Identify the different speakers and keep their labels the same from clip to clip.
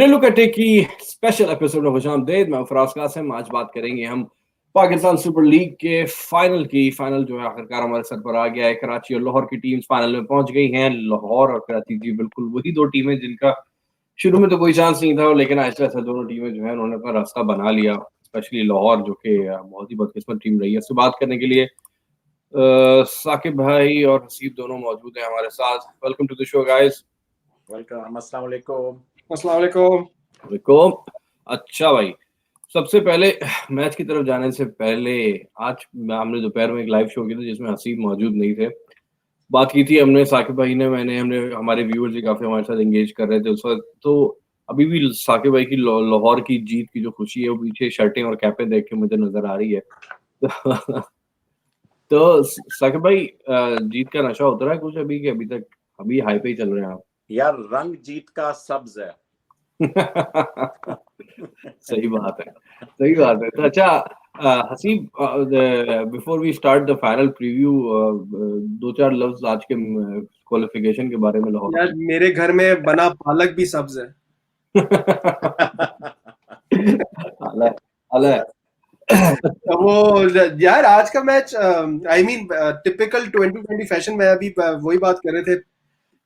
Speaker 1: रेलुकटे की special episode में खुशामदीद। मैं फराज कासिम। आज बात करेंगे हम पाकिस्तान सुपर लीग के फाइनल जो है आखिरकार हमारे सर पर आ गया है। कराची और लाहौर की टीम्स फाइनल में पहुंच गई हैं। लाहौर और कराची जी बिल्कुल वही दो टीमें जिनका शुरू में तो कोई चांस नहीं था, लेकिन आहिस्ता आहिस्ता दोनों टीमें जो है उन्होंने अपना रास्ता बना लिया। स्पेशली लाहौर जो कि बहुत ही बदकिस्मत टीम रही है। इससे बात करने के लिए साकिब भाई और हसीब दोनों मौजूद हैं हमारे साथ। Welcome to the show guys.
Speaker 2: Welcome. अस्सलाम वालेकुम।
Speaker 3: अस्सलाम वालेकुम।
Speaker 1: वालेकुम। अच्छा भाई, सबसे पहले मैच की तरफ जाने से पहले आज हमने दोपहर में एक लाइव शो किया था जिसमें हसीब मौजूद नहीं थे। बात की थी हमने, साकिब भाई ने, हमने हमारे व्यूअर्स भी काफी हमारे साथ एंगेज कर रहे थे उस वक्त। तो अभी भी साकिब भाई की लाहौर की जीत की जो खुशी है वो पीछे शर्टें और कैपें देख के मुझे नजर आ रही है। तो साकिब भाई, जीत का नशा उतरा है कुछ अभी के? अभी तक अभी हाई पे ही चल रहे हैं आप?
Speaker 2: यार रंग जीत का सब्ज है।
Speaker 1: सही बात है, सही बात है। तो अच्छा Haseeb, before we start the final preview, दो चार लफ्ज आज के क्वालिफिकेशन के बारे में लाहौर।
Speaker 3: यार मेरे घर में बना पालक भी सब्ज है। वो यार आज का match I mean typical 2020 fashion में अभी वही बात कर रहे थे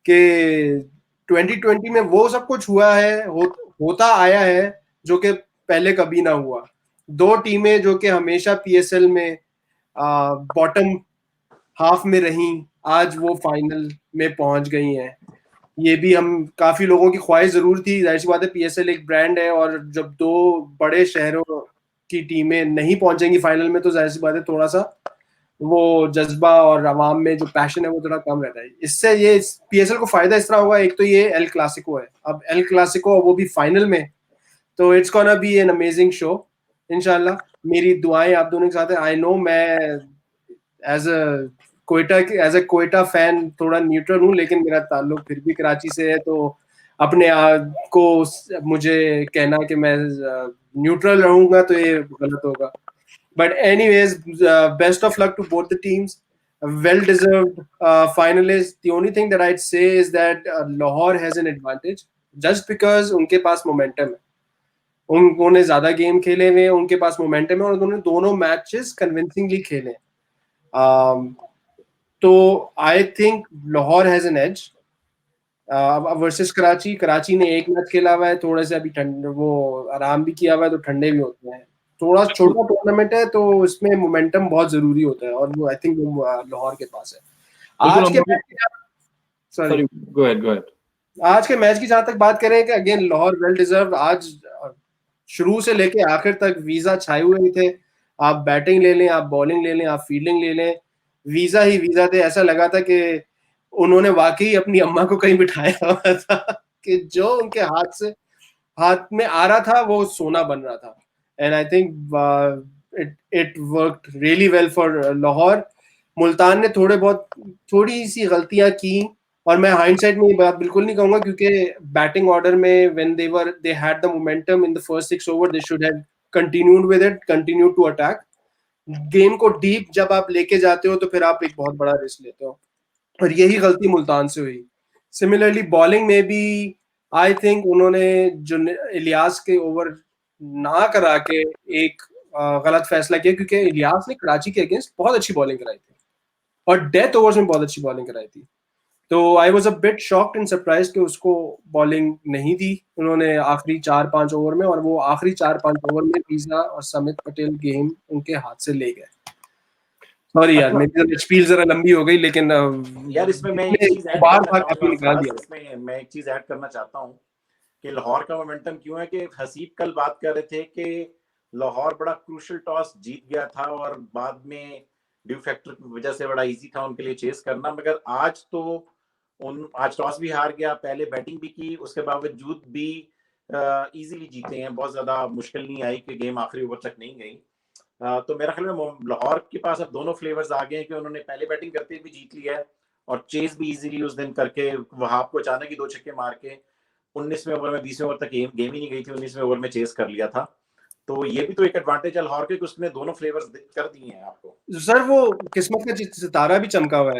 Speaker 3: कि 2020 में वो सब कुछ हुआ है, होता आया है जो कि पहले कभी ना हुआ। दो टीमें जो कि हमेशा पीएसएल में बॉटम हाफ में रहीं, आज वो फाइनल में पहुंच गई हैं। ये भी हम काफी लोगों की ख्वाहिश जरूर थी। जाहिर सी बात है, पीएसएल एक ब्रांड है और जब दो बड़े शहरों की टीमें नहीं पहुंचेंगी फाइनल में तो जाहिर सी बात है थोड़ा सा वो जज्बा और आवाम में जो पैशन है वो थोड़ा कम रहता है। इससे ये पीएसएल को फायदा इस तरह होगा, एक तो ये एल क्लासिको है, अब एल क्लासिको वो भी फाइनल में, तो it's gonna be an amazing show इंशाल्लाह। मेरी दुआएं आप दोनों के साथ है। आई नो मैं एज अ कोयटा फैन थोड़ा न्यूट्रल हूँ, लेकिन मेरा ताल्लुक फिर भी कराची से है, तो अपने आप को मुझे कहना कि मैं न्यूट्रल रहूंगा तो ये गलत होगा। But anyways, best of luck to both the teams, well deserved finalists. The only thing that I'd say is that Lahore has an advantage just because उनके पास मोमेंटम है, उन्होंने ज्यादा गेम खेले हुए, उनके पास मोमेंटम है और उन्होंने दोनों मैचेस कन्विंसिंगली खेले। तो I think Lahore has an edge versus Karachi. Karachi ने एक मैच खेला हुआ है, थोड़े से अभी ठंड वो आराम भी किया हुआ है, तो ठंडे भी होते हैं। थोड़ा छोटा टूर्नामेंट है तो इसमें मोमेंटम बहुत जरूरी होता है और वो आई थिंक वो लाहौर के पास है। आज के मैच की जहां तक बात करें कि अगेन लाहौर वेल डिजर्व। आज शुरू से लेके आखिर तक वीजा छाए हुए थे। आप बैटिंग ले लें, आप बॉलिंग ले लें, आप फील्डिंग ले लें, वीजा ही वीजा थे। ऐसा लगा था कि उन्होंने वाकई अपनी अम्मा को कहीं बिठाया हुआ था कि जो उनके हाथ में आ रहा था वो सोना बन रहा था। And I think it worked really well for Lahore. Multan ने थोड़ी सी गलतियां की और मैं हाइंडसाइट में ये बात बिल्कुल नहीं कहूंगा, क्योंकि बैटिंग ऑर्डर में when they had the momentum in the first 6 over, they should have continued with it, continue to attack. Game को डीप जब आप लेके जाते हो तो फिर आप एक बहुत बड़ा रिस्क लेते हो और यही गलती मुल्तान से हुई। सिमिलरली बॉलिंग में भी आई थिंक उन्होंने जो इलियास के ओवर ना करा के एक गलत फैसला किया, क्योंकि इलियास ने कराची के अगेंस्ट बहुत अच्छी बॉलिंग कराई थी और डेथ ओवर्स में बहुत अच्छी बॉलिंग कराई थी। तो I was a bit shocked and surprised कि उसको बॉलिंग नहीं दी उन्होंने आखिरी 4-5 ओवर में, और वो आखिरी 4-5 ओवर में वीजा और समित पटेल गेम उनके हाथ से ले गए। सॉरी यार, मेरी स्पीच जरा लंबी हो गई, लेकिन
Speaker 2: यार इसमें मैं एक चीज ऐड करना चाहता हूं कि लाहौर का मोमेंटम क्यों है कि हसीब कल बात कर रहे थे कि लाहौर बड़ा क्रूशियल टॉस जीत गया था और बाद में ड्यू फैक्टर की वजह से बड़ा इजी था उनके लिए चेस करना, मगर आज तो आज टॉस भी हार गया, पहले बैटिंग भी की, उसके बावजूद भी इजीली जीते हैं। बहुत ज्यादा मुश्किल नहीं आई कि गेम आखिरी ओवर तक नहीं गई। तो मेरा ख्याल में लाहौर के पास अब दोनों फ्लेवर्स आ गए हैं कि उन्होंने पहले बैटिंग करते भी जीत लिया है और चेस भी इजीली उस दिन करके वहाब को अचानक ही 2 छक्के मार के 19वें ओवर में 20वें ओवर तक गेम ही नहीं गई थी, 19वें ओवर में चेस कर लिया था। तो ये भी तो एक एडवांटेज है लाहौर के कि उसने दोनों फ्लेवर्स कर दिए हैं आपको।
Speaker 3: सर वो किस्मत का सितारा भी चमका हुआ है।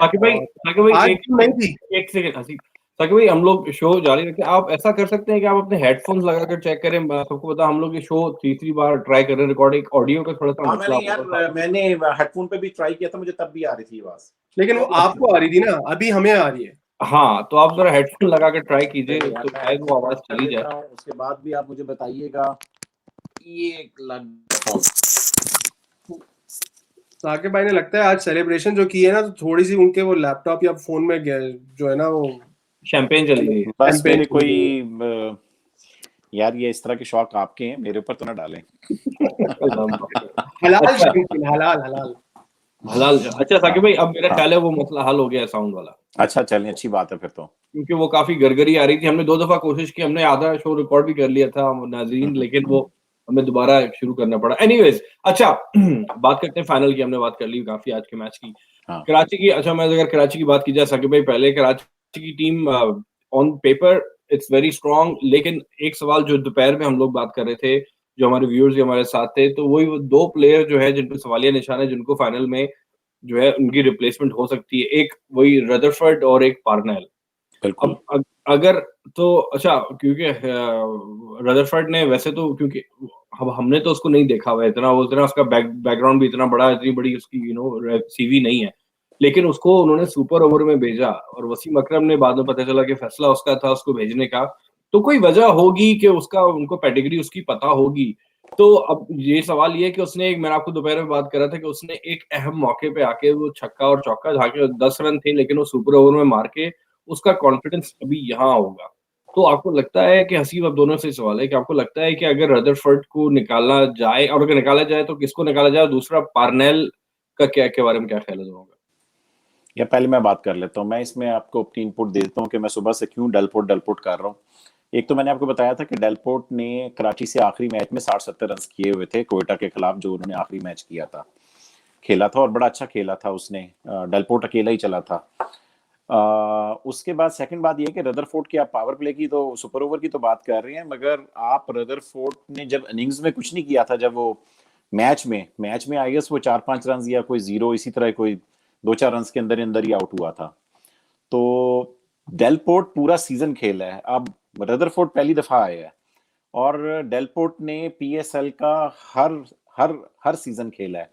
Speaker 1: एक सेकंड हसीब, ताकि भाई हम लोग शो जारी रखें। आप ऐसा कर सकते हैं कि आप अपने हेडफोन्स लगाकर चेक करें। सबको पता हम लोग ये शो तीसरी बार ट्राई कर रहे हैं रिकॉर्डिंग, ऑडियो का थोड़ा सा
Speaker 2: हाँ
Speaker 1: मसला
Speaker 2: मैंने
Speaker 1: होगा।
Speaker 2: यार मैंने हेडफोन पे भी ट्राई किया था, मुझे तब भी आ रही थी आवाज।
Speaker 3: लेकिन वो आपको आ रही थी ना, अभी हमें आ रही है।
Speaker 1: हाँ, तो आप जरा हेडफोन लगा कर ट्राई कीजिए,
Speaker 2: चलिए यार,
Speaker 1: तो
Speaker 2: मैं
Speaker 1: शायद वो आवाज
Speaker 2: कर
Speaker 1: चली जाए।
Speaker 2: लेता हूँ, उसके बाद भी आप मुझे बताइएगा। ये लग
Speaker 3: साकिब भाई ने लगता है आज सेलिब्रेशन जो की है ना, तो थोड़ी सी उनके वो लैपटॉप या फोन में जो है ना वो
Speaker 1: शैंपेन चली गई है।
Speaker 2: बस
Speaker 3: कैंपेन
Speaker 2: मेरे
Speaker 3: चल रही है।
Speaker 2: कोई यार ये इस तरह के शौक आपके हैं, मेरे ऊपर तो ना डालें।
Speaker 3: हलाल
Speaker 1: अच्छा,
Speaker 3: शैंपेन, हलाल हलाल।
Speaker 1: हलाल। अच्छा साकिब भाई, अब मेरा
Speaker 2: हाँ।
Speaker 1: ख्याल है वो मसला हल हो गया है साउंड वाला,
Speaker 2: अच्छा चलें, अच्छी बात है फिर तो।
Speaker 1: क्योंकि वो काफी गरगरी आ रही थी। हमने 2 दफा कोशिश की, हमने आधा शो रिकॉर्ड भी कर लिया था नाज़रीन, लेकिन वो हमें दोबारा शुरू करना पड़ा। एनीवेज, अच्छा बात करते हैं फाइनल की। हमने बात कर ली काफी आज के मैच की।
Speaker 2: हाँ
Speaker 1: कराची की, अच्छा मैं अगर कराची की बात की जाए साकिब भाई, पहले कराची की team on paper it's very strong, लेकिन एक सवाल जो दोपहर में हम लोग बात कर रहे थे, जो हमारे व्यूअर्स हमारे साथ थे, तो वही वो 2 प्लेयर जो है जिन पे सवालिया निशान है, जिनको फाइनल में जो है उनकी रिप्लेसमेंट हो सकती है। एक वही रदरफोर्ड और एक पार्नेल।
Speaker 2: बिल्कुल।
Speaker 1: अब अगर तो अच्छा, क्योंकि रदरफोर्ड ने वैसे तो, क्योंकि अब हमने तो उसको नहीं देखा हुआ है इतना, वो इतना उसका बैकग्राउंड भी इतना बड़ा, इतनी बड़ी उसकी सीवी नहीं है, लेकिन उसको उन्होंने सुपर ओवर में भेजा, और वसीम अकरम ने बाद में पता चला कि फैसला उसका था उसको भेजने का। तो कोई वजह होगी कि उसका, उनको पेडिग्री उसकी पता होगी। तो अब ये सवाल ये है कि उसने एक, मैंने आपको दोपहर में बात करा था कि उसने एक अहम मौके पे आके वो छक्का और चौका, जहाँ के 10 रन थे, लेकिन वो सुपर ओवर में मार के उसका कॉन्फिडेंस अभी यहाँ होगा। तो आपको लगता है कि, हसीब, अब दोनों से सवाल है कि आपको लगता है कि अगर रदरफोर्ड को निकाला जाए, और अगर निकाला जाए तो किसको निकाला जाए? दूसरा पार्नेल का क्या, के बारे में क्या ख्याल है दोनों का?
Speaker 2: या पहले मैं बात कर लेता हूँ, मैं इसमें आपको अपनी इनपुट दे देता हूँ कि मैं सुबह से क्यों डेलपोर्ट डेलपोर्ट कर रहा हूँ। एक तो मैंने आपको बताया था कि डेलपोर्ट ने कराची से आखिरी मैच में 60-70 रन किए हुए थे, कोयटा के खिलाफ जो उन्होंने आखिरी मैच किया था, खेला था और बड़ा अच्छा खेला था उसने। डेलपोर्ट अकेला ही चला था। उसके बाद सेकंड बात ये है कि रदरफोर्ड की, आप पावर प्ले की तो सुपर ओवर की तो बात कर रहे हैं, मगर आप रदरफोर्ड ने जब इनिंग्स में कुछ नहीं किया था, जब वो मैच में आई गेस वो 4-5 रन या कोई 0 इसी तरह कोई 2-4 रन के अंदर अंदर ही आउट हुआ था। तो डेलपोर्ट पूरा सीजन खेला है, अब रदरफोर्ड पहली दफा आया है, और डेलपोर्ट ने पीएसएल का हर हर हर सीजन खेला है।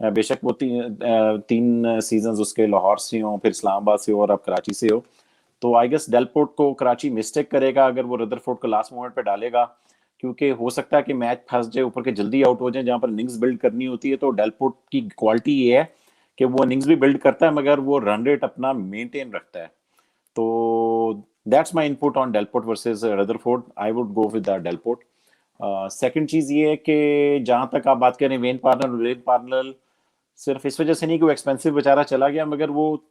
Speaker 2: बेशक वो तीन सीजन उसके लाहौर से हो, फिर इस्लामाबाद से हो, और अब कराची से हो। तो आई गेस डेलपोर्ट को कराची मिस्टेक करेगा अगर वो रदरफोर्ड को लास्ट मोमेंट पे डालेगा, क्योंकि हो सकता है कि मैच फंस जाए, ऊपर के जल्दी आउट हो जाए जहां पर इनिंग्स बिल्ड करनी होती है। तो डेलपोर्ट की क्वालिटी ये है कि वो इनिंग्स भी बिल्ड करता है, मगर वो रन रेट अपना मेंटेन रखता है। तो that's my input on Delport versus Rutherford. I would go with Delport. Second चीज ये है कि जहां तक आप बात करें वेन पार्नल सिर्फ इस वजह से नहीं कि वो एक्सपेंसिव बेचारा चला गया, मगर वो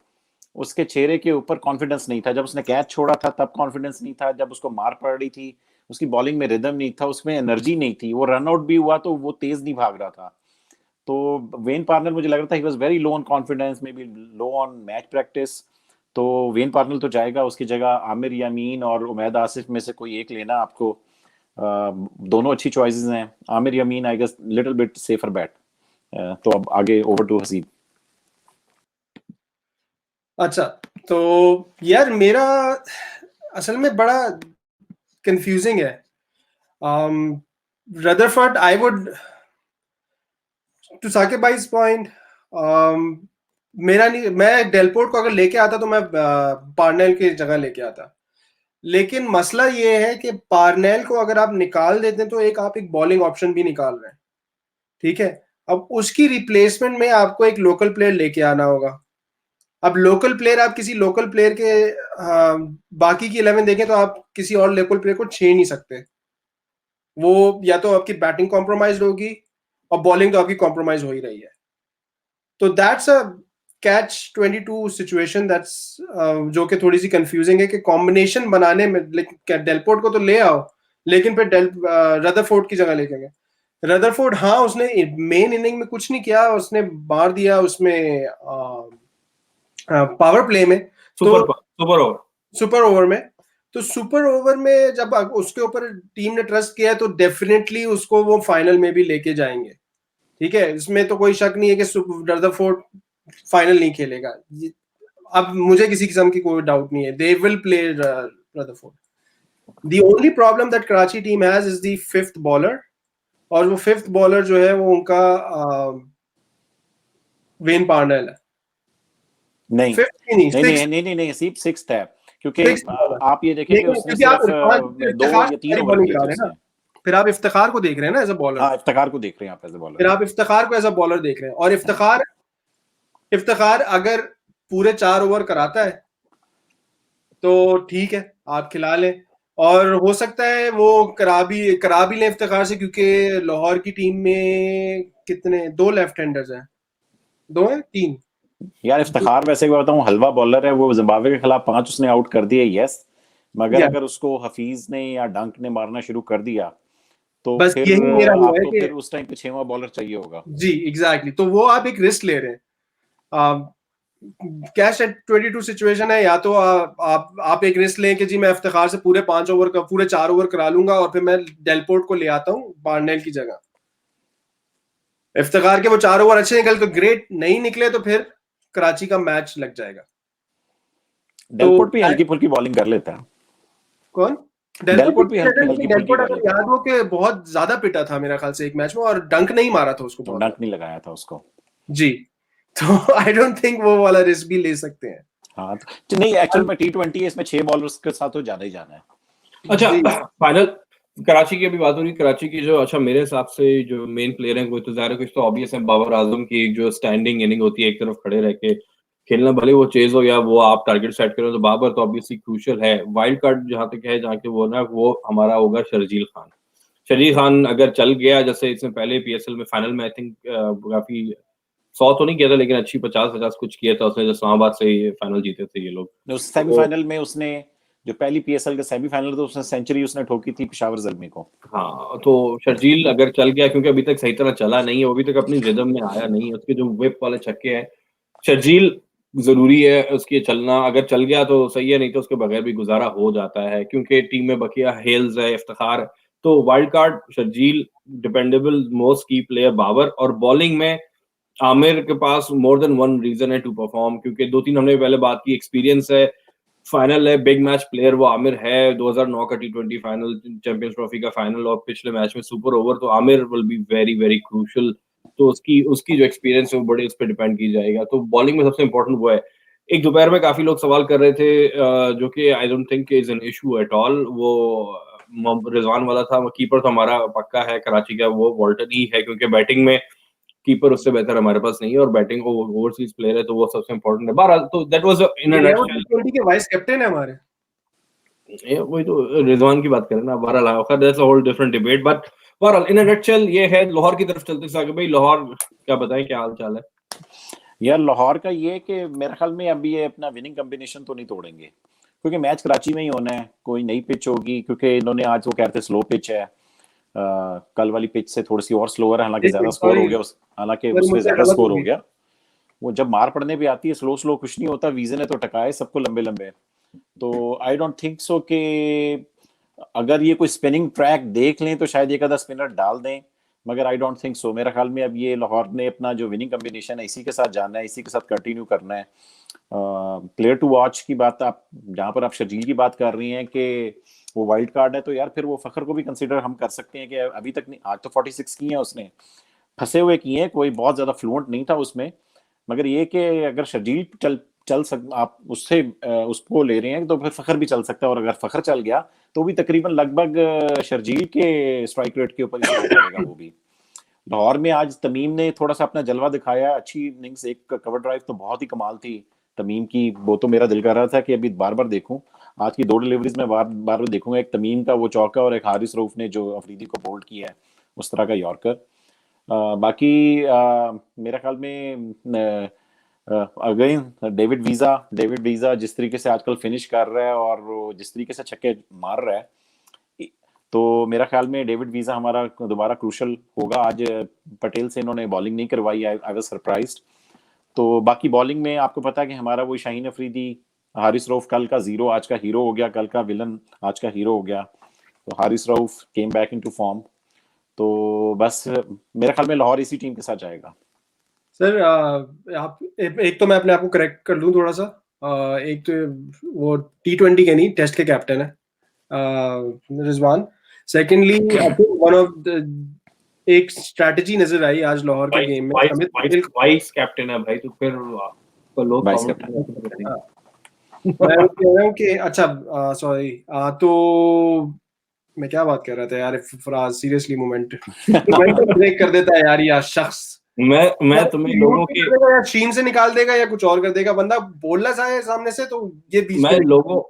Speaker 2: उसके चेहरे के ऊपर कॉन्फिडेंस नहीं था। जब उसने कैच छोड़ा था तब कॉन्फिडेंस नहीं था, जब उसको मार पड़ रही थी उसकी बॉलिंग में रिदम नहीं था, उसमें एनर्जी नहीं थी, वो रन आउट भी हुआ तो वो तेज नहीं भाग रहा था। तो वेन पार्नल मुझे लग रहा था he was very low on confidence, may be low on match practice. तो वेन पार्नल तो जाएगा, उसकी जगह आमिर यामीन और उमैद आसिफ में से कोई एक लेना आपको। दोनों अच्छी चॉइसेस हैं। Aamer Yamin I guess little bit safer bat. तो अब आगे ओवर टू हसीब।
Speaker 3: अच्छा, तो यार मेरा असल में बड़ा कंफ्यूजिंग है। Rutherford, I would, to Saqib भाई's पॉइंट, मेरा नहीं, मैं डेलपोर्ट को अगर लेके आता तो मैं पार्नेल की जगह लेके आता। लेकिन मसला ये है कि पार्नेल को अगर आप निकाल देते हैं तो आप एक बॉलिंग ऑप्शन भी निकाल रहे हैं, ठीक है। अब उसकी रिप्लेसमेंट में आपको एक लोकल प्लेयर लेके आना होगा। अब लोकल प्लेयर, आप किसी लोकल प्लेयर के बाकी की 11 देखें तो आप किसी और लोकल प्लेयर को छेड़ नहीं सकते। वो या तो आपकी बैटिंग कॉम्प्रोमाइज होगी और बॉलिंग तो आपकी कॉम्प्रोमाइज हो ही रही है। तो that's a catch 22 situation, that's जो कि थोड़ी सी कंफ्यूजिंग है कि कॉम्बिनेशन बनाने में। लेकिन डेलपोर्ट को तो ले आओ, लेकिन फिर रदरफोर्ड की जगह लेके गए। रदरफोर्ड, हाँ, उसने मेन इनिंग में कुछ नहीं किया, उसने मार दिया उसमें पावर प्ले में। तो
Speaker 1: सुपर ओवर
Speaker 3: सुपर ओवर में, तो सुपर ओवर में जब उसके ऊपर टीम ने ट्रस्ट किया है तो डेफिनेटली उसको वो फाइनल में भी लेके जाएंगे, ठीक है। इसमें तो कोई शक नहीं है कि रदरफोर्ड फाइनल नहीं खेलेगा। अब मुझे किसी किस्म की कोई डाउट नहीं है, they will play Rutherford. The only problem that Karachi team has is the fifth bowler, और वो फिफ्थ बॉलर जो है वो उनका वेन पार्नेल है।
Speaker 2: नहीं
Speaker 3: फिफ्थ
Speaker 2: नहीं नहीं नहीं नहीं नहीं नहीं सिर्फ सिक्स्थ है, क्योंकि आप ये देखें कि उसने सिर्फ 2 या 3 ओवर किए थे उसने।
Speaker 3: फिर आप इफ्तिखार को देख रहे हैं ना एज अ बॉलर।
Speaker 2: हाँ, इफ्तिखार को देख रहे हैं आप एज अ बॉलर।
Speaker 3: फिर आप इफ्तिखार को एज अ बॉलर देख रहे हैं, और इफ्तिखार अगर पूरे 4 ओवर कराता है तो ठीक है, आप खिला लें, और हो सकता है वो करा भी लें इफ्तिखार से, क्योंकि लाहौर की टीम में कितने 2 लेफ्ट हैंडर्स हैं, 2 हैं 3
Speaker 2: यार इफ्तिखार वैसे मैं बताऊं हलवा बॉलर है, वो जिम्बाब्वे के खिलाफ 5 उसने आउट कर दिए, यस, मगर अगर उसको हफीज ने या डंक ने मारना शुरू कर दिया तो
Speaker 3: बस
Speaker 2: फिर
Speaker 3: यही मेरा वो है
Speaker 2: आपको
Speaker 3: कि
Speaker 2: फिर उस टाइम पे 6वां बॉलर चाहिए होगा।
Speaker 3: जी एग्जैक्टली, तो वो आप एक रिस्क ले रहे हैं। कैश एट 22 सिचुएशन है, या तो आप एक रिस्क लें कि जी मैं इफ्तिखार से पूरे 5 ओवर का पूरे 4 ओवर करा लूंगा और फिर मैं डेलपोर्ट को ले आता हूं पार्नेल की जगह। इफ्तिखार के वो 4 ओवर अच्छे निकल तो ग्रेट, नहीं निकले तो फिर कराची का मैच लग जाएगा।
Speaker 2: डेलपोर्ट भी हल्की फुल्की बॉलिंग कर लेता है।
Speaker 3: कौन?
Speaker 2: डेलपोर्ट भी हल्की फुल्की
Speaker 3: अगर याद हो कि बहुत ज्यादा पिटा था मेरा ख्याल से एक मैच में, और डंक नहीं मारा था उसको,
Speaker 2: डंक नहीं लगाया था उसको
Speaker 3: जी। तो आई डोंट थिंक वो वाला रिस्क भी ले सकते हैं।
Speaker 2: हाँ तो नहीं, एक्चुअल में T20 है, इसमें 6 बॉलर्स के साथ तो जाना ही जाना है।
Speaker 1: अच्छा, फाइनल कराची की अभी बात हो रही, कराची की जो अच्छा मेरे हिसाब से जो मेन प्लेयर हैं वो तो ज़ाहिर है कुछ तो ऑब्वियस है, बाबर आजम की जो स्टैंडिंग इनिंग होती है एक तरफ खड़े रह के खेलना, भले वो चेज हो या वो आप टारगेट सेट करो, तो बाबर तो ऑब्वियसली क्रूशियल है। वाइल्ड कार्ड जहां तक है, जहाँ के वो ना वो हमारा होगा शर्जील खान। शर्जील खान अगर चल गया, जैसे इसमें पहले PSL में फाइनल में आई थिंक काफी 100 तो नहीं किया था, लेकिन अच्छी 50-50 कुछ किया था उसने, जो इस्लामाबाद से फाइनल जीते थे ये लोग।
Speaker 2: उस सेमीफाइनल में उसने जो पहली PSL का सेमीफाइनल था उसने सेंचुरी उसने ठोकी थी पेशावर ज़ल्मी को।
Speaker 1: हाँ, तो शर्जील अगर चल गया, क्योंकि अभी तक सही तरह चला नहीं है, वो अभी तक अपनी रिदम में आया नहीं है, उसके जो whip वाले छक्के हैं, शर्जील जरूरी है उसके चलना, अगर चल गया तो सही है, नहीं तो उसके बगैर भी गुजारा हो जाता है, क्योंकि टीम में बकिया हेल्स है, इफ्तिखार, तो wild card Sharjeel, dependable most की प्लेयर बाबर, और बॉलिंग में आमिर के पास मोर देन वन रीजन है टू परफॉर्म, क्योंकि 2-3 हमने पहले बात की, एक्सपीरियंस है, फाइनल है, बिग मैच प्लेयर वो आमिर है, 2009 का T20 फाइनल, चैंपियंस ट्रॉफी का फाइनल, और पिछले मैच में सुपर ओवर, तो Aamir will be very very crucial, तो उसकी जो एक्सपीरियंस है वो बड़े उस पर डिपेंड की जाएगा। तो बॉलिंग में सबसे इंपॉर्टेंट वो है। एक दोपहर में काफी लोग सवाल कर रहे थे, जो कि आई don't think is an issue at all, वो रिजवान वाला था, वो कीपर तो हमारा पक्का है कराची का, वो वॉल्टन ही है, क्योंकि बैटिंग में कीपर उससे बेहतर हमारे पास नहीं है, और बैटिंग ओवरसीज प्लेयर है, तो वो सबसे इंपॉर्टेंट है। बहरहाल तो that was in a nutshell,
Speaker 3: T20 के वाइस कैप्टन है हमारे,
Speaker 1: वही तो रिजवान की बात करें ना। बहरहाल that's a whole different debate, but बहरहाल इन अ नटशेल ये है। लाहौर की तरफ चलते साके भाई, लाहौर क्या बताएं, क्या हाल चाल है?
Speaker 2: यार लाहौर का ये कि मेरे ख्याल में अभी ये अपना विनिंग कॉम्बिनेशन तो नहीं तोड़ेंगे, क्योंकि मैच कराची में ही होना है, कोई नई पिच होगी, क्योंकि इन्होंने आज वो कहते स्लो पिच है, कल वाली पिच से थोड़ी सी और स्लोअर है, हालांकि ज्यादा स्कोर हो गया, हालांकि उसमें ज्यादा स्कोर हो गया। वो जब मार पड़ने पे आती है स्लो स्लो कुछ नहीं होता, वीजे ने तो टकाए सबको लंबे लंबे। तो आई डोंट थिंक सो कि अगर ये कोई स्पिनिंग ट्रैक देख लें तो शायद एक आधा स्पिनर डाल दें, मगर आई डोंट थिंक सो। मेरा ख्याल में अब ये लाहौर ने अपना जो विनिंग कॉम्बिनेशन है इसी के साथ जाना है, इसी के साथ कंटिन्यू करना है। प्लेयर टू वॉच की बात, आप जहां पर आप शर्जील की बात कर रही हैं कि वो वाइल्ड कार्ड है, तो यार फिर वो फखर को भी कंसिडर हम कर सकते हैं कि अभी तक नहीं, आज तो 46 की है उसने, फंसे हुए किए हैं, कोई बहुत ज्यादा फ्लुएंट नहीं था उसमें, मगर ये कि अगर शर्जील चल सक आप उससे उसको ले रहे हैं तो फिर फखर भी चल सकता है, और अगर फखर चल गया तो भी तकरीबन लगभग शर्जील के स्ट्राइक रेट के ऊपर ही करेगा वो भी। लाहौर में आज तमीम ने थोड़ा सा अपना जलवा दिखाया, अच्छी इनिंग्स, एक कवर ड्राइव तो बहुत ही कमाल थी तमीम की, वो तो मेरा दिल कर रहा था कि अभी बार बार देखूं, आज की 2 डिलीवरीज में बार बार देखूंगा, एक तमीम का वो चौका और एक हारिस रऊफ ने जो अफरीदी को बोल्ड किया है उस तरह का यॉर्कर। बाकी मेरे ख्याल में अगेन डेविड वीजा जिस तरीके से आजकल फिनिश कर रहा है और जिस तरीके से छक्के मार रहा है, तो मेरा ख्याल में डेविड वीजा हमारा दोबारा क्रूशल होगा। आज पटेल से इन्होंने बॉलिंग नहीं करवाई, आई वाज सरप्राइज्ड। तो बाकी बॉलिंग में आपको पता है कि हमारा वो शाहीन अफरीदी, हारिस रऊफ कल का जीरो आज का हीरो हो गया, कल का विलन आज का हीरो हो गया, तो Haris Rauf came back into form. तो बस मेरे ख्याल में लाहौर इसी टीम के साथ जाएगा।
Speaker 3: सर आप एक तो मैं अपने आप को करेक्ट कर लूं थोड़ा सा, एक तो वो T20 के नहीं, टेस्ट के कैप्टन है Rizwan. Secondly I think one of एक स्ट्रैटेजी नजर आई आज लाहौर के गेम में। अमित पटेल
Speaker 1: वाइस कैप्टन है भाई, तो फिर तो लोग
Speaker 2: वाइस
Speaker 1: comment
Speaker 2: कैप्टन।
Speaker 1: करते रहते हैं।
Speaker 3: मैं वो कह रहा हूँ कि अच्छा सॉरी तो मैं क्या बात कर रहा था यार, फराज सीरियसली मोमेंटम ब्रेक कर देता है यार ये शख्स।
Speaker 1: मैं तुम्हें लोगों के
Speaker 3: या स्ट्रीम से निकाल देगा या कुछ और कर देगा, बंदा बोलना चाहे सामने से तो ये बीच
Speaker 1: मैं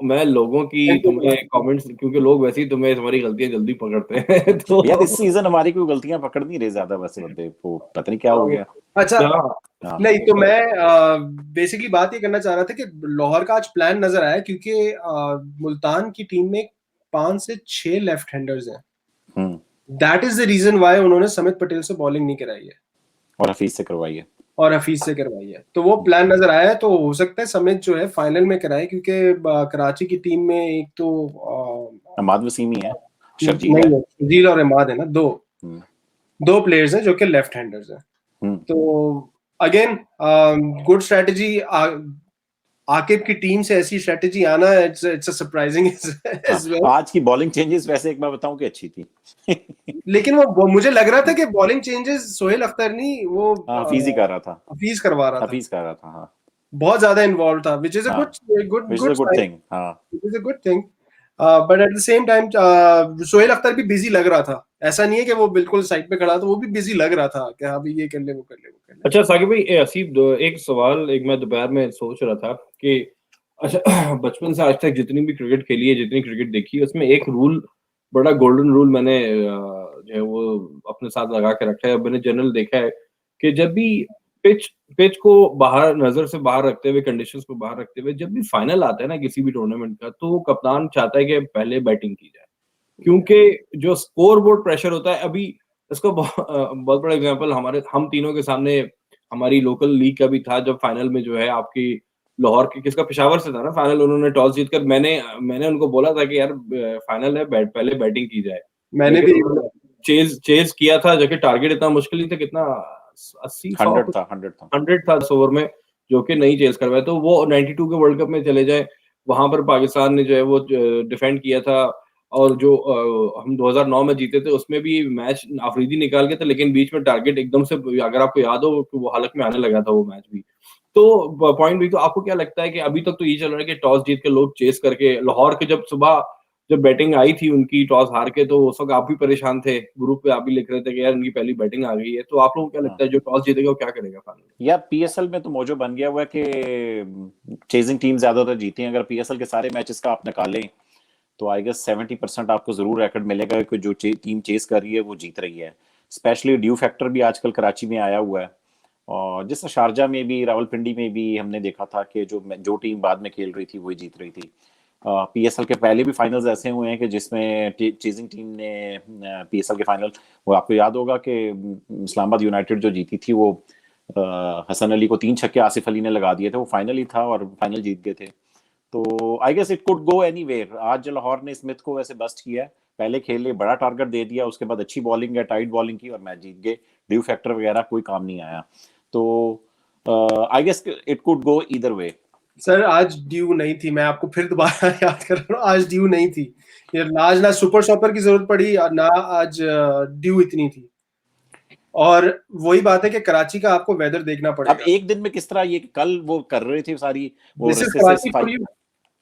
Speaker 3: में
Speaker 1: लोगों की तुम्हें कमेंट्स, क्योंकि लोग वैसे ही तुम्हें तुम्हारी गलतियां जल्दी पकड़ते हैं तो
Speaker 2: यार इस सीजन हमारी कोई गलतियां पकड़ नहीं रहे ज्यादा, वैसे बंदे को पता नहीं क्या हो गया।
Speaker 3: अच्छा
Speaker 1: हाँ,
Speaker 3: नहीं तो मैं बेसिकली बात ये करना चाह रहा था कि लाहौर का आज प्लान नजर आया, क्योंकि मुल्तान की टीम में 5 से 6 लेफ्ट हैंडर्स हैं। That is the reason why उन्होंने समित पटेल से बॉलिंग नहीं कराई है
Speaker 2: और हफीज से करवाई है।
Speaker 3: तो वो प्लान नजर आया है। तो हो सकता है समित जो है फाइनल में कराए, क्योंकि कराची की टीम में एक तो
Speaker 2: अमाद वसीम ही है,
Speaker 3: नहीं है, शर्जील और इमाद है ना, दो प्लेयर्स हैं जो कि लेफ्ट हैंडर्स हैं। तो अगेन गुड स्ट्रेटजी, आकिब की टीम से ऐसी स्ट्रेटजी आना it's a surprising as well.
Speaker 2: आज की बॉलिंग चेंजेस वैसे एक मैं बताऊं कि अच्छी थी
Speaker 3: लेकिन वो मुझे लग रहा था कि बॉलिंग चेंजेस सोहेल अख्तर नहीं, वो
Speaker 2: हफीज ही कर रहा था,
Speaker 3: हफीज करवा रहा था।
Speaker 2: हाँ
Speaker 3: बहुत ज्यादा इन्वॉल्व था, which is a good
Speaker 2: thing. हाँ
Speaker 3: which is a good thing, but at the same time Sohail Akhtar भी बिजी लग रहा था। ऐसा नहीं है कि वो बिल्कुल साइड पे खड़ा था, वो भी बिजी लग रहा था कि हाँ भाई ये कर ले वो कर ले।
Speaker 1: अच्छा साकिब भाई, असीब एक सवाल, एक मैं दोपहर में सोच रहा था कि अच्छा बचपन से आज तक जितनी भी क्रिकेट खेली है, जितनी क्रिकेट देखी है, उसमें एक रूल, बड़ा गोल्डन रूल मैंने जो है वो अपने साथ लगा के रखा है। मैंने जनरल देखा है कि जब भी पिच को बाहर, नजर से बाहर रखते हुए, कंडीशंस को बाहर रखते हुए, जब भी फाइनल आता है ना किसी भी टूर्नामेंट का, तो कप्तान चाहता है कि पहले बैटिंग की जाए, क्योंकि जो स्कोर बोर्ड प्रेशर होता है। अभी इसका बहुत बड़ा एग्जांपल हम तीनों के सामने हमारी लोकल लीग का भी था, जब फाइनल में जो है आपकी लाहौर के किसका, पेशावर से था ना फाइनल, उन्होंने टॉस जीतकर, मैंने उनको बोला था कि यार फाइनल है, पहले बैटिंग की जाए।
Speaker 3: मैंने भी
Speaker 1: चेज किया था, जो कि टारगेट इतना मुश्किल नहीं था, कितना 100 था 10 ओवर में, जो कि नहीं चेज करवाया। तो वो 92 के वर्ल्ड कप में चले जाए, वहां पर पाकिस्तान ने जो है वो डिफेंड किया था, और जो हम 2009 में जीते थे उसमें भी मैच अफरीदी निकाल के था, लेकिन बीच में टारगेट एकदम से, अगर आपको याद हो, कि वो हालत में आने लगा था वो मैच भी। तो पॉइंट भी, तो आपको क्या लगता है कि अभी तक तो ये चल रहा है कि टॉस जीत के लोग चेस करके, लाहौर के जब बैटिंग आई थी उनकी टॉस हार के, तो उस वक्त आप भी परेशान थे, ग्रुप पे आप भी लिख रहे थे कि यार उनकी पहली बैटिंग आ गई है। तो आप लोगों को क्या लगता है जो टॉस जीतेगा वो क्या करेगा फाइनल?
Speaker 2: यार पीएसएल में तो मौजू बन गया हुआ है कि चेजिंग टीम ज्यादातर जीती हैं। अगर पीएसएल के सारे मैचेस का आप निकालें तो आई गेस 70% आपको जरूर रिकॉर्ड मिलेगा कि जो टीम चेस कर रही है वो जीत रही है। स्पेशली ड्यू फैक्टर भी आजकल कराची में आया हुआ है, और जिस शारजा में भी, रावलपिंडी में भी हमने देखा था कि जो टीम बाद में खेल रही थी वही जीत रही थी। पीएसएल के पहले भी फाइनल्स ऐसे हुए हैं कि जिसमें चेजिंग टीम ने पीएसएल के फाइनल, वो आपको याद होगा कि इस्लामाबाद यूनाइटेड जो जीती थी वो हसन अली को 3 छक्के आसिफ अली ने लगा दिए थे, वो फाइनल ही था और फाइनल जीत गए थे। तो I guess it could go anywhere. आज लाहौर ने स्मिथ को वैसे बस्ट किया है, पहले खेले बड़ा टारगेट दे दिया, उसके बाद अच्छी बॉलिंग है, टाइट बॉलिंग की और मैच जीत गए। ड्यू फैक्टर वगैरह कोई काम नहीं आया। तो I guess it could go either way.
Speaker 3: Sir आज ड्यू नहीं थी, मैं आपको फिर दोबारा याद कर रहा हूँ, आज ड्यू नहीं थी। आज ना सुपर शॉपर की जरूरत पड़ी और ना आज ड्यू इतनी थी। और वही बात है कि कराची का आपको वेदर देखना पड़ेगा।
Speaker 2: अब एक दिन में किस तरह, ये कल वो कर रहे थे सारी वो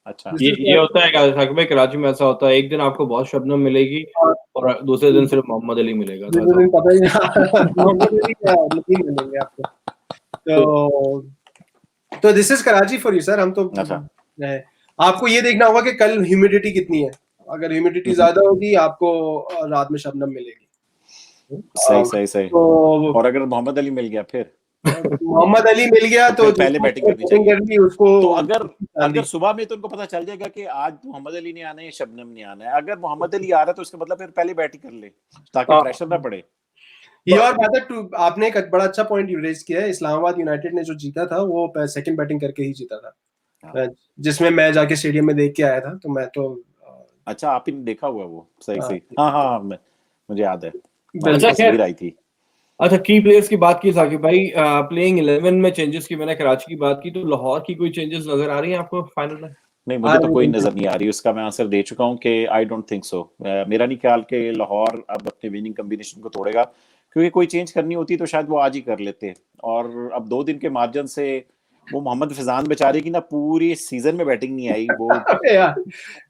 Speaker 1: अच्छा ये होता है कराची में, ऐसा होता है एक दिन आपको बहुत शबनम मिलेगी और दूसरे दिन सिर्फ मोहम्मद अली मिलेगा।
Speaker 3: पता ही मोहम्मद अली नहीं मिलेंगे आपको। तो this is Karachi for you sir. हम तो आपको ये देखना होगा कि कल ह्यूमिडिटी कितनी है। अगर ह्यूमिडिटी ज्यादा होगी आपको रात में शबनम मिलेगी।
Speaker 2: सही। और अगर मोहम्मद अली मिल गया, फिर
Speaker 3: मोहम्मद अली मिल गया तो
Speaker 2: पहले बैटिंग करनी चाहिए उसको। तो अगर सुबह में तो उनको पता चल जाएगा कि आज मोहम्मद अली नहीं आना है, शबनम नहीं आना है। अगर मोहम्मद अली आ रहा है तो उसका मतलब फिर पहले बैटिंग कर ले ताकि प्रेशर ना पड़े।
Speaker 3: ये और बात है, आपने एक बड़ा अच्छा पॉइंट रेज किया है। इस्लामाबाद यूनाइटेड ने जो जीता था वो सेकंड बैटिंग करके ही जीता था, जिसमें मैं जाके स्टेडियम में देख के आया था। तो मैं तो
Speaker 2: अच्छा, आप ही ने देखा हुआ वो? सही। हाँ मुझे याद है,
Speaker 1: तस्वीर
Speaker 2: आई थी।
Speaker 1: अच्छा, की प्लेयर्स की बात की साकिब भाई, प्लेइंग 11 में चेंजेस की मैंने कराची की बात की, तो लाहौर की कोई चेंजेस नजर आ रही है आपको फाइनल में?
Speaker 2: नहीं, मुझे तो कोई नजर नहीं आ रही, उसका मैं आंसर दे चुका हूँ कि आई डोंट थिंक सो। मेरा नहीं ख्याल कि लाहौर अब अपने विनिंग कॉम्बिनेशन को तोड़ेगा, क्योंकि कोई चेंज करनी होती तो शायद वो आज ही कर लेते। और अब 2 दिन के मार्जिन से वो मोहम्मद फिजान बेचारे की ना पूरी सीजन में बैटिंग नहीं आई वो।
Speaker 3: अबे यार,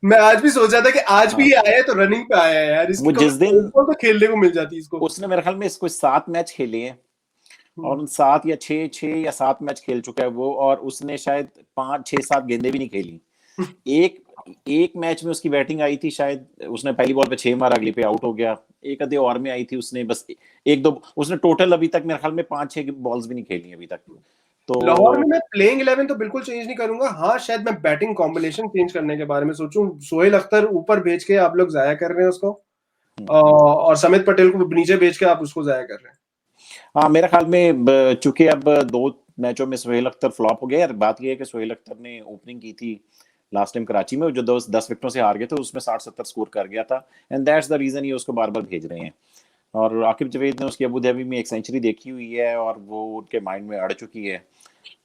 Speaker 3: मैं आज भी सोच रहा था कि आज भी
Speaker 2: हाँ,
Speaker 3: ये आया है तो रनिंग पे आया है यार, इसकी
Speaker 2: वो
Speaker 3: कभी
Speaker 2: जिस दिन
Speaker 3: तो खेलने को मिल जाती इसको।
Speaker 2: उसने मेरे ख्याल में इसको 7 मैच खेले हैं, और
Speaker 3: हम्म।
Speaker 2: उन 7 या 6 या 7 मैच खेल चुका है वो, और उसने शायद 5 6 7 गेंदें भी नहीं खेली। एक एक मैच में उसकी बैटिंग आई थी, शायद उसने पहली बॉल पे 6 मारा, अगली पे आउट हो गया। एक आधे और में आई थी उसने बस, एक दो उसने टोटल अभी तक मेरे ख्याल में 5 6 बॉल्स भी नहीं खेली अभी तक।
Speaker 3: लाहौर में
Speaker 2: तो
Speaker 3: मैं प्लेइंग 11 तो बिल्कुल चेंज नहीं करूंगा। हाँ, शायद मैं बैटिंग कॉम्बिनेशन चेंज करने के बारे में सोचूं। सोहेल अख्तर ऊपर भेज के आप लोग जाया कर रहे हैं उसको, और समित पटेल को नीचे भेज के आप उसको जाया कर रहे हैं।
Speaker 2: हाँ, मेरे ख्याल में चूंकि अब 2 मैचों में सोहेल अख्तर फ्लॉप हो गया यार। बात यह है कि सोहेल अख्तर ने ओपनिंग की थी लास्ट टाइम कराची में, जो 10 विकेटों से हार गए थे, उसमें 60 70 स्कोर कर गया था, एंड दैट्स द रीजन ये उसको बार बार भेज रहे हैं। और आकिब जावेद ने उसकी अबू धाबी में एक सेंचुरी देखी हुई है, और वो उनके माइंड में अड़ चुकी है।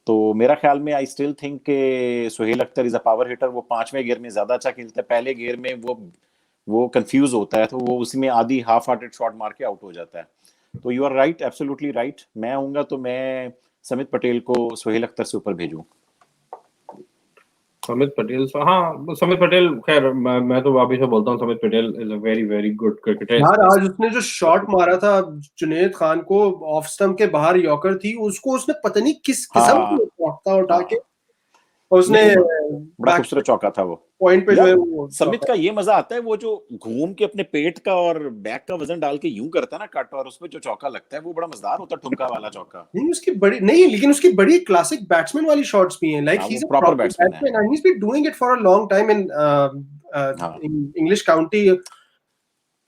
Speaker 2: तो मेरा ख्याल में आई स्टिल थिंक के Sohail Akhtar is a power hitter. वो 5वें गेयर में ज्यादा अच्छा खेलता है, पहले गेयर में वो कंफ्यूज होता है, तो वो उसी में आधी हाफ हार्टेड शॉट मार के आउट हो जाता है। तो you are right, absolutely right. मैं आऊंगा तो मैं समित पटेल को सोहेल अख्तर से ऊपर भेजूं।
Speaker 1: समित पटेल, हाँ समित पटेल, खैर मैं तो वापिस से बोलता हूँ, Samit Patel is a very very good cricketer.
Speaker 3: यार आज उसने जो शॉट मारा था जुनेद खान को ऑफ स्टंप के बाहर, यॉर्कर थी, उसको उसने पता नहीं किस किस्म
Speaker 2: हाँ,
Speaker 3: की शॉट था उठा के,
Speaker 2: हाँ,
Speaker 3: और उसने
Speaker 2: नहीं, बड़ा
Speaker 3: बैक
Speaker 2: खूबसूरत चौका था वो।
Speaker 3: पॉइंट पे जो है
Speaker 2: यार
Speaker 3: वो
Speaker 2: समित
Speaker 3: चौका।
Speaker 2: का ये मजा आता है, वो जो घूम के अपने पेट का और बैक का वजन डाल के यूं करता है ना कट, और उसमें जो चौका लगता है वो बड़ा मजेदार होता है, ठुमका वाला चौका।
Speaker 3: नहीं उसकी बड़ी नहीं, लेकिन उसकी बड़ी क्लासिक बैट्समैन वाली शॉट्स भी हैं। लाइक
Speaker 2: हाँ,
Speaker 3: ही
Speaker 2: वो
Speaker 3: is a
Speaker 2: proper
Speaker 3: proper
Speaker 2: batsman है।
Speaker 3: Batsman and he is been doing it for a long time in
Speaker 2: हाँ
Speaker 3: इंग्लिश काउंटी।
Speaker 2: यार,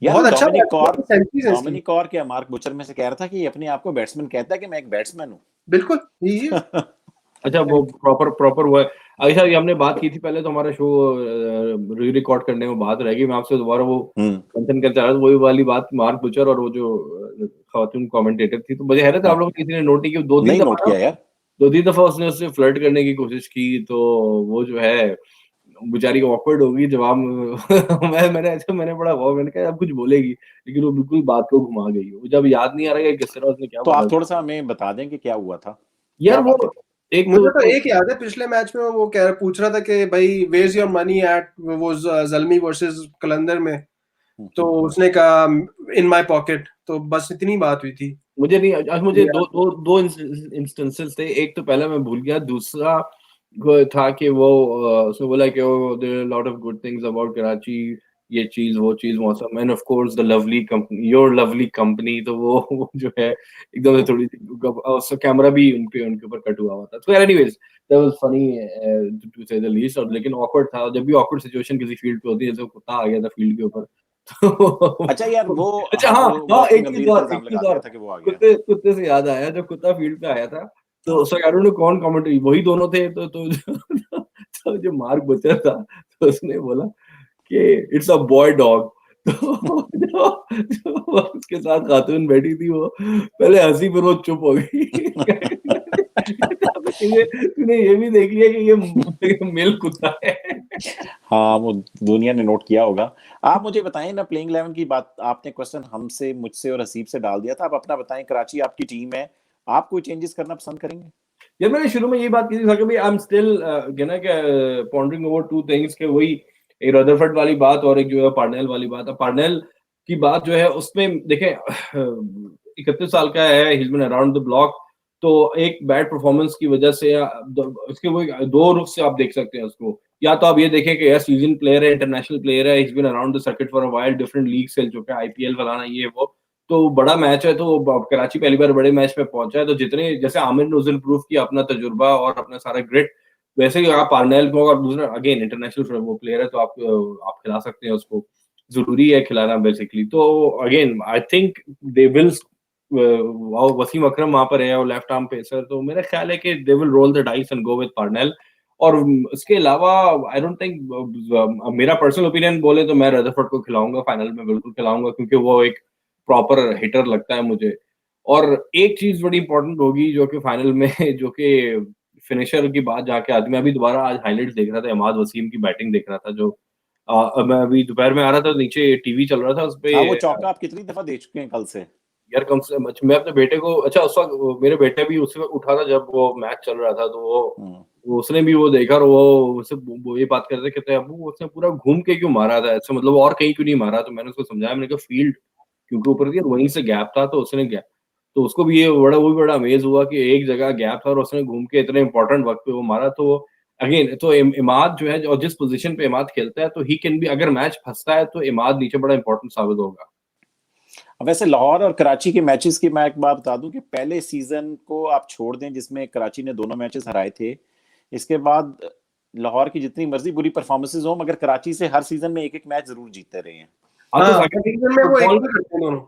Speaker 2: वो
Speaker 3: बहुत अच्छा बैट्समैन, सेंचुरीज है इसकी।
Speaker 2: डोमिनिक कौर क्या मार्क बुचर में से कह रहा था कि ये अपने आप को बैट्समैन कहता है कि मैं एक बैट्समैन हूँ।
Speaker 3: बिल्कुल ही इज।
Speaker 1: अच्छा, वो प्रॉपर प्रॉपर हुआ है। अच्छा, ये हमने बात की थी पहले, तो हमारा शो री रिकॉर्ड करने में बात रहेगी, मैं आपसे दोबारा वो मेंशन करना चाह रहा था, वही वाली बात, मार्क बुचर और वो जो खातून कमेंटेटर थी। तो मुझे हैरत है, आप
Speaker 2: हाँ,
Speaker 1: लोगों ने किसी ने नोट नहीं की, दो तीन
Speaker 2: नहीं
Speaker 1: दफा
Speaker 2: नोट
Speaker 1: ना,
Speaker 2: किया यार।
Speaker 1: 2-3 दफा उसने उससे फ्लर्ट करने की कोशिश की, तो वो जो है बेचारी को ऑकवर्ड होगी जवाब मैंने बड़ा वो, मैंने कहा अब कुछ बोलेगी, लेकिन वो बिल्कुल बात को घुमा गई। वो जब याद नहीं आ रहा है कि किस तरह उसने क्या
Speaker 2: तो
Speaker 1: बोला
Speaker 2: आप थोड़ा
Speaker 1: था।
Speaker 2: सा हमें बता दें कि क्या हुआ था,
Speaker 1: यार
Speaker 2: क्या
Speaker 1: वो
Speaker 2: बातें थी।
Speaker 1: एक
Speaker 3: मुझे तो
Speaker 1: तो
Speaker 3: एक याद है, पिछले मैच में वो कह पूछ रहा था कि भाई वेयर्स योर मनी एट वो जल्मी वर्सेस कलंदर में, तो उसने कहा इन माय पॉकेट। तो बस इतनी बात हुई थी।
Speaker 1: मुझे नहीं, आज मुझे
Speaker 3: ये
Speaker 1: दो इंस्टेंसेस थे। एक तो पहला मैं भूल गया, दूसरा था कि वो उसने बोला कि वो there are lot of good things about Karachi, ये चीज वो चीज, मौसम, and of course the lovely company, your lovely company. तो वो जो है एकदम से थोड़ी सी कैमरा भी उनके ऊपर कट हुआ था। तो anyways that was funny to say the least. और लेकिन ऑकवर्ड था, जब भी ऑकवर्ड सिचुएशन किसी फील्ड पे होती है, जैसे कुत्ता आ गया था फील्ड के ऊपर।
Speaker 2: अच्छा यार, वो
Speaker 1: अच्छा,
Speaker 2: हाँ,
Speaker 1: हाँ
Speaker 2: वो
Speaker 1: हाँ,
Speaker 2: गौतम
Speaker 1: एक चीज
Speaker 2: गंभीर पे
Speaker 1: और, एक
Speaker 2: इल्जाम
Speaker 1: चीज
Speaker 2: लगा
Speaker 1: और,
Speaker 2: दिया था कि वो आ गया।
Speaker 1: कुत्ते कुत्ते से याद आया, जब कुत्ता फील्ड पे आया था, तो
Speaker 2: हाँ,
Speaker 1: सो ने कौन कमेंट्री, वही दोनों थे, तो जो मार्क बचा था, तो उसने बोला कि इट्स अ बॉय डॉग। तो उसके साथ खातून बैठी थी, वो पहले हंसी, फिर वो चुप हो गई। तूने ये भी देख लिया कि ये मेल कुत्ता है।
Speaker 2: हाँ, वो दुनिया ने नोट किया होगा। आप मुझे बताएं ना, प्लेइंग 11 की बात आपने क्वेश्चन हमसे, मुझसे और हसीब से डाल दिया था। आप अपना बताएं, कराची आपकी टीम है, आप कोई चेंजेस करना पसंद करेंगे?
Speaker 1: यार मैंने शुरू में ये बात की थी कि भाई आई एम स्टिल ना क्या पॉन्डरिंग ओवर टू थिंग्स, के वही एक रदरफर्ड वाली बात और एक जो है पार्नेल वाली बात है। पार्नेल की बात जो है उसमें देखें, 31 साल का है, he been around the block. तो एक बैड परफॉर्मेंस की वजह से उसके वो दो रुख से आप देख सकते हैं उसको। या तो आप ये देखें कि सीजन प्लेयर है, इंटरनेशनल प्लेयर है, he been around the circuit for a while, different league खेल चुका है, आईपीएल फलाना ये वो, तो बड़ा मैच है। तो कराची पहली बार बड़े मैच में पहुंचा है, तो जितने जैसे आमिर ने उस दिन प्रूव किया अपना तजुर्बा और अपना सारा ग्रिट, वैसे ही आप पार्नेल को, और दूसरा अगेन इंटरनेशनल वो प्लेयर है, तो आप खिला सकते हैं उसको, जरूरी है खिलाना बेसिकली। तो again I think they will, Wasim Akram वहां पर है और लेफ्ट आर्म पेसर, तो मेरा ख्याल है कि they will roll the dice and go with Parnell. और इसके अलावा आई डोंट थिंक, मेरा पर्सनल ओपिनियन बोले तो मैं रदरफोर्ड को खिलाऊंगा फाइनल में, बिल्कुल खिलाऊंगा, क्योंकि वो एक प्रॉपर हिटर लगता है मुझे। और एक चीज बड़ी इंपॉर्टेंट होगी जो कि फाइनल में जो कि फिनिशर की बात जाके आती, मैं अभी दोबारा आज हाइलाइट्स देख रहा था, इमाद वसीम की बैटिंग देख रहा था, जो मैं अभी दोपहर में आ रहा था, नीचे टीवी चल रहा था, उस पे
Speaker 2: हाँ, वो चौका आप कितनी दफा दे चुके हैं कल से?
Speaker 1: यार कम से कम मैं अपने बेटे को, अच्छा उस वक्त मेरे बेटे भी उस वक्त उठा था जब वो मैच चल रहा था, तो वो उसने भी वो देखा, और वो उससे वो ये बात कर रहे थे, कहते हैं अबू उसने पूरा घूम के क्यों मारा था ऐसे, मतलब और कहीं क्यों नहीं मारा, तो मैंने उसको समझाया, मैंने कहा फील्ड क्योंकि ऊपर थी और वहीं से गैप था, तो उसने गैप, तो उसको भी ये बड़ा वो भी बड़ा अमेज हुआ कि एक जगह गैप था और उसने घूम के इतने इंपॉर्टेंट वक्त पे वो मारा। तो अगेन तो इमाद जो है, और जिस पोजीशन पे इमाद खेलता है, तो ही कैन बी, अगर मैच फंसता है तो इमाद नीचे बड़ा इंपॉर्टेंट साबित होगा।
Speaker 2: वैसे लाहौर और कराची के मैचेस की मैं एक बात बता दूं कि पहले सीजन को आप छोड़ दें जिसमें कराची ने दोनों मैचेस हराए थे, इसके बाद लाहौर की जितनी मर्जी बुरी परफॉर्मेंसेस हो, मगर कराची से हर सीजन में एक एक मैच जरूर जीतते रहे हैं।
Speaker 1: हाँ, तो
Speaker 3: हाँ,
Speaker 1: साकिब
Speaker 3: सीजन में वो एक ही करते हैं दोनों।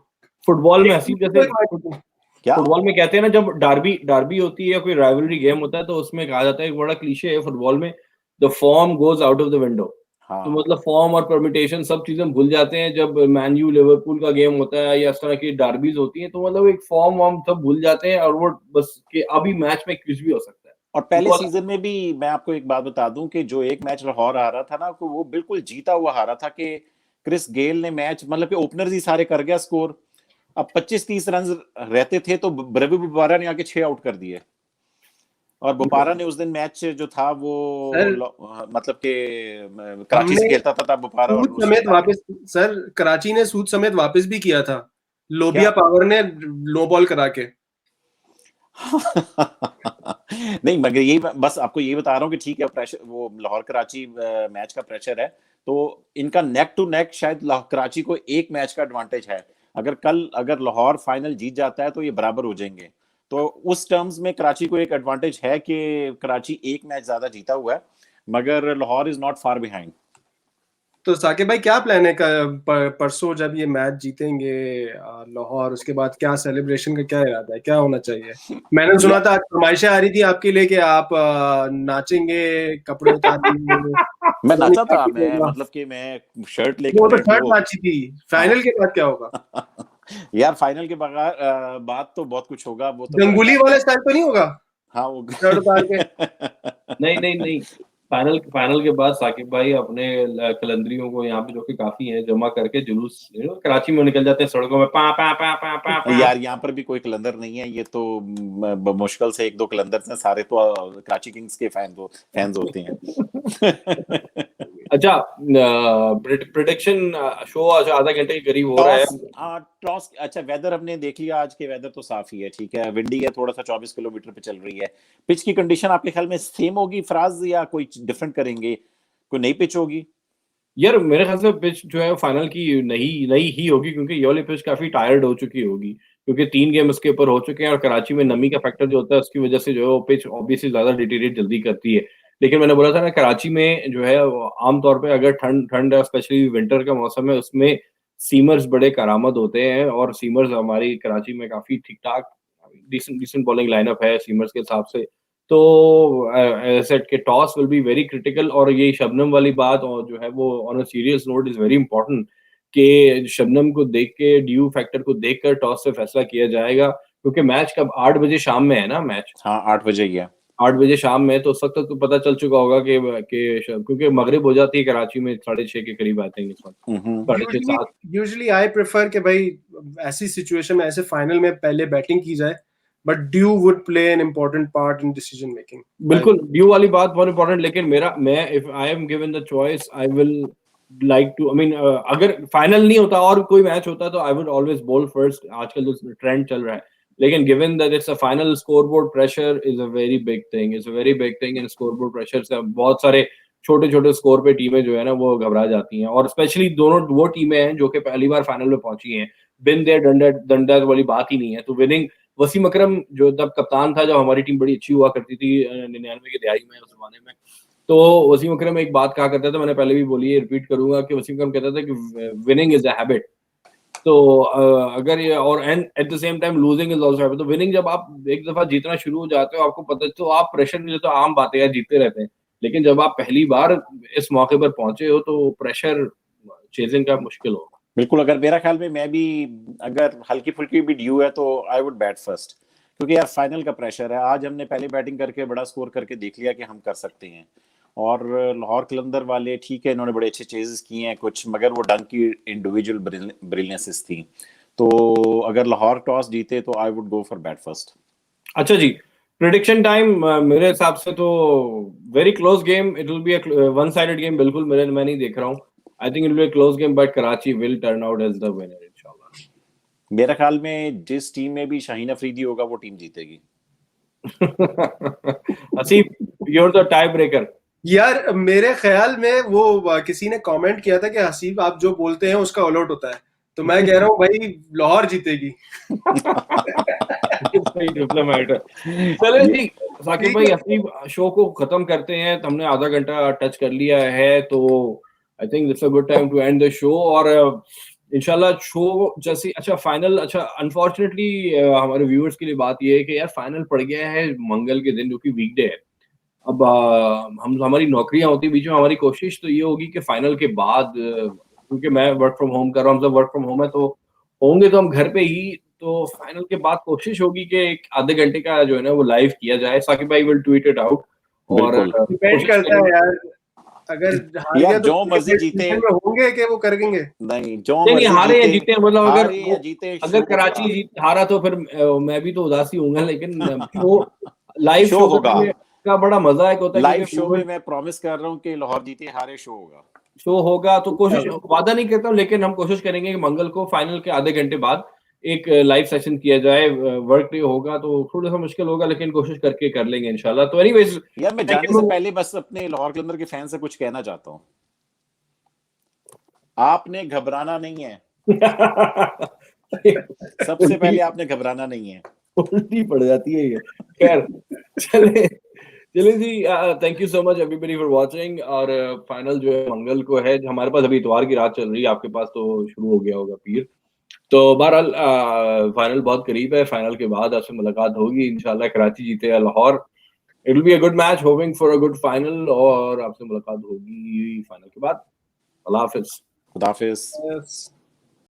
Speaker 1: फुटबॉल में
Speaker 3: एक
Speaker 1: हसीब
Speaker 3: सीजन
Speaker 1: जैसे
Speaker 3: में एक मैच
Speaker 2: क्या?
Speaker 1: फुटबॉल में कहते हैं ना, जब डार्बी होती है या कोई राइवलरी गेम होता है, तो उसमें कहा जाता है, एक बड़ा क्लीशे है फुटबॉल में, the form goes out of the window. तो
Speaker 2: हाँ,
Speaker 1: मतलब फॉर्म और परम्यूटेशन सब चीजें भूल जाते हैं जब मैन यू लिवरपूल का गेम होता है या इस तरह की डार्बीज होती हैं, तो मतलब एक फॉर्म वॉर्म सब भूल जाते हैं, और वो बस कि अभी मैच में कुछ भी हो सकता है।
Speaker 2: और पहले
Speaker 1: तो
Speaker 2: सीजन में भी मैं आपको एक बात बता दूं कि जो एक मैच लाहौर हारा था ना, वो बिल्कुल जीता हुआ हारा था कि क्रिस गेल ने मैच, मतलब कि ओपनर्स ही सारे कर गया स्कोर। अब 25-30 रन रहते थे तो रवि बुपारा ने आके 6 आउट कर दिए, और बुपारा ने उस दिन मैच जो था वो
Speaker 3: सर,
Speaker 2: मतलब कि कराची से
Speaker 3: हमने
Speaker 2: खेलता था तब बुपारा, और
Speaker 3: सूद
Speaker 2: उसने
Speaker 3: समेत वापस, सर कराची ने सूद समेत वापस भी किया था, लोबिया
Speaker 2: क्या?
Speaker 3: पावर ने नो बॉल करा के।
Speaker 2: नहीं, मगर यही बस आपको ये बता रहा हूँ कि ठीक है, प्रेशर वो लाहौर कराची मैच का प्रेशर है, तो इनका नेक टू नेक शायद कराची को एक मैच का एडवांटेज है। अगर लाहौर फाइनल जीत जाता है तो ये बराबर हो जाएंगे, तो उस टर्म्स में कराची को एक एडवांटेज है कि कराची एक मैच ज्यादा जीता हुआ है, मगर Lahore is not far behind.
Speaker 3: तो साकिब भाई क्या प्लान है परसों जब ये मैच जीतेंगे लाहौर, उसके बाद क्या सेलिब्रेशन का क्या इरादा है, क्या होना चाहिए? मैंने सुना था आज फरमाइशें आ रही थी आपके लिए कि आप नाचेंगे, कपड़े उतार लेंगे,
Speaker 2: मैं
Speaker 3: पता नहीं
Speaker 2: नाचा
Speaker 3: क्या
Speaker 2: था,
Speaker 3: कुछ
Speaker 2: मैं
Speaker 3: होगा।
Speaker 2: मतलब कि मैं शर्ट लेके
Speaker 3: वो तो
Speaker 2: रेड
Speaker 3: थर्ड
Speaker 2: वो।
Speaker 3: नाची थी,
Speaker 2: हाँ।
Speaker 3: फाइनल के बाद क्या होगा?
Speaker 2: यार फाइनल के बगैर बात तो बहुत कुछ होगा, वो तो मेरे
Speaker 3: गंगुली
Speaker 2: ख्याल
Speaker 3: वाले
Speaker 2: में।
Speaker 3: स्टाइल तो नहीं होगा,
Speaker 2: हाँ वो
Speaker 3: शर्ट उतार के?
Speaker 1: नहीं नहीं नहीं, फाइनल फाइनल के बाद साकिब भाई अपने कलंदरियों को यहाँ पे जो कि काफी है जमा करके जुलूस कराची में निकल जाते हैं सड़कों में, पा पा पा पा पा पा।
Speaker 2: यार यहाँ पर भी कोई कलंदर नहीं है, ये तो मुश्किल से एक दो कलंदर हैं, सारे तो कराची किंग्स के फैंस होते हैं।
Speaker 1: अच्छा, प्रिडिक्शन शो आज आधा घंटे के करीब हो रहा
Speaker 2: टॉस,
Speaker 1: है।
Speaker 2: टॉस, अच्छा वेदर हमने देख लिया, आज के वेदर तो साफ ही है, ठीक है, विंडी है, थोड़ा सा 24 किलोमीटर पे चल रही है। पिच की कंडीशन आपके ख्याल में सेम होगी फराज, या कोई डिफरेंट करेंगे, कोई नई पिच होगी?
Speaker 1: यार मेरे ख्याल से पिच जो है फाइनल की नई नई ही होगी, क्योंकि ये वाली पिच काफी टायर्ड हो चुकी होगी, क्योंकि 3 गेम इसके ऊपर हो चुके हैं, और कराची में नमी का फैक्टर जो होता है उसकी वजह से जो है वो पिच ऑब्वियसली ज्यादा डिटीरिएट जल्दी करती है। लेकिन मैंने बोला था ना, कराची में जो है आमतौर पे अगर ठंड ठंड है, स्पेशली विंटर का मौसम है, उसमें सीमर्स बड़े करामत होते हैं, और सीमर्स हमारी कराची में काफी ठीक ठाक डिसेंट डिसेंट बॉलिंग लाइनअप है सीमर्स के हिसाब से। तो सेट के toss will be very critical, और ये शबनम वाली बात और जो है वो on a serious note is very important कि शबनम को देख के, ड्यू फैक्टर को देखकर टॉस से फैसला किया जाएगा, क्योंकि मैच कब 8 बजे शाम में है ना मैच,
Speaker 2: हाँ 8 बजे ही है।
Speaker 1: 8 बजे शाम में, तो उस वक्त तक तो पता चल चुका होगा क्योंकि मगरिब हो जाती है कराची में 6:30 के करीब आते हैं इस वक्त, 6:30
Speaker 3: यूजुअली
Speaker 1: 7।
Speaker 3: यूजुअली आई प्रेफर कि भाई ऐसी सिचुएशन में, ऐसे फाइनल में पहले बैटिंग की जाए, but dew would play an important part in decision making.
Speaker 1: बिल्कुल ड्यू वाली बात बहुत इंपॉर्टेंट, लेकिन मैं if I am given the choice I will like to, I mean अगर फाइनल नहीं होता और कोई मैच होता तो I would always bowl first, आजकल जो ट्रेंड चल रहा है। लेकिन given that it's a final, scoreboard pressure is a very big thing, is a very big thing, in scoreboard pressure से बहुत सारे छोटे छोटे स्कोर पे टीमें जो है ना वो घबरा जाती हैं, और स्पेशली दोनों वो टीमें हैं जो कि पहली बार फाइनल में पहुंची हैं, बिन देयर डन दैट वाली बात ही नहीं है। तो विनिंग, वसीम अकरम जो तब कप्तान था, जब हमारी टीम बड़ी अच्छी हुआ करती थी 99 की दिहाई में, उस जमाने में, तो वसीम अकरम एक बात कहा करता था, मैंने पहले भी बोली है, रिपीट करूंगा, कि वसीम अकरम कहता था कि विनिंग इज अ हैबिट। तो अगर ये, और and at the same time losing is also habit. तो विनिंग, जब आप एक दफा जीतना शुरू हो जाते हो, आपको पता, तो आप प्रेशर नहीं लेते, तो आम बात है यार, जीतते रहते हैं। लेकिन जब आप पहली बार इस मौके पर पहुंचे हो, तो प्रेशर चेजिंग का मुश्किल होगा।
Speaker 2: बिल्कुल, अगर मेरा ख्याल में मैं भी अगर हल्की फुल्की भी ड्यू है तो आई वुड बैट फर्स्ट, क्योंकि यार फाइनल का प्रेशर है। आज हमने पहले बैटिंग करके बड़ा स्कोर करके देख लिया कि हम कर सकते हैं। और लाहौर कलंदर वाले ठीक है, इन्होंने बड़े अच्छे चेजेस किए हैं कुछ, मगर वो डंक की इंडिविजुअल ब्रिलियंसेस थी। तो अगर लाहौर टॉस जीते तो I would go for bat first.
Speaker 1: अच्छा जी, प्रेडिक्शन टाइम। मेरे हिसाब से तो very close game, it will be a one sided game. बिल्कुल मैं नहीं देख रहा हूँ। I think it will be a close game, but Karachi will turn out as the winner इंशाल्लाह।
Speaker 2: मेरा ख्याल में जिस टीम में भी शाहीन अफरीदी होगा वो टीम जीतेगी।
Speaker 1: Haseeb, you're the tie breaker.
Speaker 3: यार मेरे ख्याल में वो किसी ने कमेंट किया था कि हसीब आप जो बोलते हैं उसका उलट होता है, तो मैं कह रहा हूँ भाई लाहौर जीतेगी।
Speaker 1: सही डिप्लोमेट है। चले जी साकिब भाई, हसीब शो को खत्म करते हैं। तो हमने आधा घंटा टच कर लिया है, तो I think it's a good time to end the show. और इंशाल्लाह शो जैसी अच्छा फाइनल, अच्छा अनफॉर्चुनेटली हमारे व्यूअर्स के लिए बात ये है कि यार फाइनल पड़ गया है मंगल के दिन, जो कि वीकडे है। अब हम हमारी नौकरियां होती बीच में, हमारी कोशिश तो ये होगी कि फाइनल के बाद, क्योंकि मैं वर्क फ्रॉम होम कर रहा हूँ, हम सब वर्क फ्रॉम होम है, तो होंगे तो हम घर पे ही। तो फाइनल के बाद कोशिश होगी कि एक आधे घंटे का जो है ना वो लाइव किया जाए। साकिब भाई विल ट्वीट इट आउट। और
Speaker 2: बिल्कुल
Speaker 3: डिपेंड करता है यार, अगर हार
Speaker 2: यार
Speaker 3: गया तो
Speaker 2: जो मर्जी जीते,
Speaker 3: में होंगे कि वो करेंगे।
Speaker 2: नहीं जो
Speaker 1: नहीं नहीं,
Speaker 2: मर्जी
Speaker 1: हारे या
Speaker 2: जीते,
Speaker 1: जीते, मतलब अगर
Speaker 2: हारे या जीते
Speaker 1: अगर
Speaker 2: शो को
Speaker 1: कराची
Speaker 2: छोड़ा।
Speaker 1: जीत हारा तो फिर मैं भी तो उदास ही होऊंगा, लेकिन शो लाइव
Speaker 2: शो
Speaker 1: शो
Speaker 2: होगा,
Speaker 1: करने का बड़ा मजा एक होता है,
Speaker 2: लाइव
Speaker 1: क्योंकि
Speaker 2: शो में मैं प्रॉमिस कर रहा हूँ कि लाहौर जीते हारे शो होगा।
Speaker 1: शो होगा। तो कोशिश, वादा नहीं करता हूँ, लेकिन हम कोशिश करेंगे कि मंगल को फाइनल के आधे घंटे बाद एक लाइव सेशन किया जाए। वर्क डे होगा तो थोड़ा सा मुश्किल होगा, लेकिन कोशिश करके कर लेंगे इंशाल्लाह। तो एनीवेज,
Speaker 2: यार मैं जाने से पहले बस अपने लाहौर कलंदर के फैन से कुछ कहना चाहता हूँ, आपने घबराना नहीं है। सबसे पहले आपने घबराना नहीं है।
Speaker 1: उल्टी पड़ जाती है ये। खैर, चले चले जी, thank you so much everybody for watching. और फाइनल जो है मंगल को है। हमारे पास अभी इतवार की रात चल रही है, आपके पास तो शुरू हो गया होगा पीर। तो बहरहाल फाइनल बहुत करीब है। फाइनल के बाद आपसे मुलाकात होगी इंशाल्लाह। कराची जीते या Lahore, it will be a good match, hoping for a good final. और आपसे मुलाकात होगी फाइनल के बाद। अल्लाह हाफिज।
Speaker 2: खुदाफिज।
Speaker 3: Yes.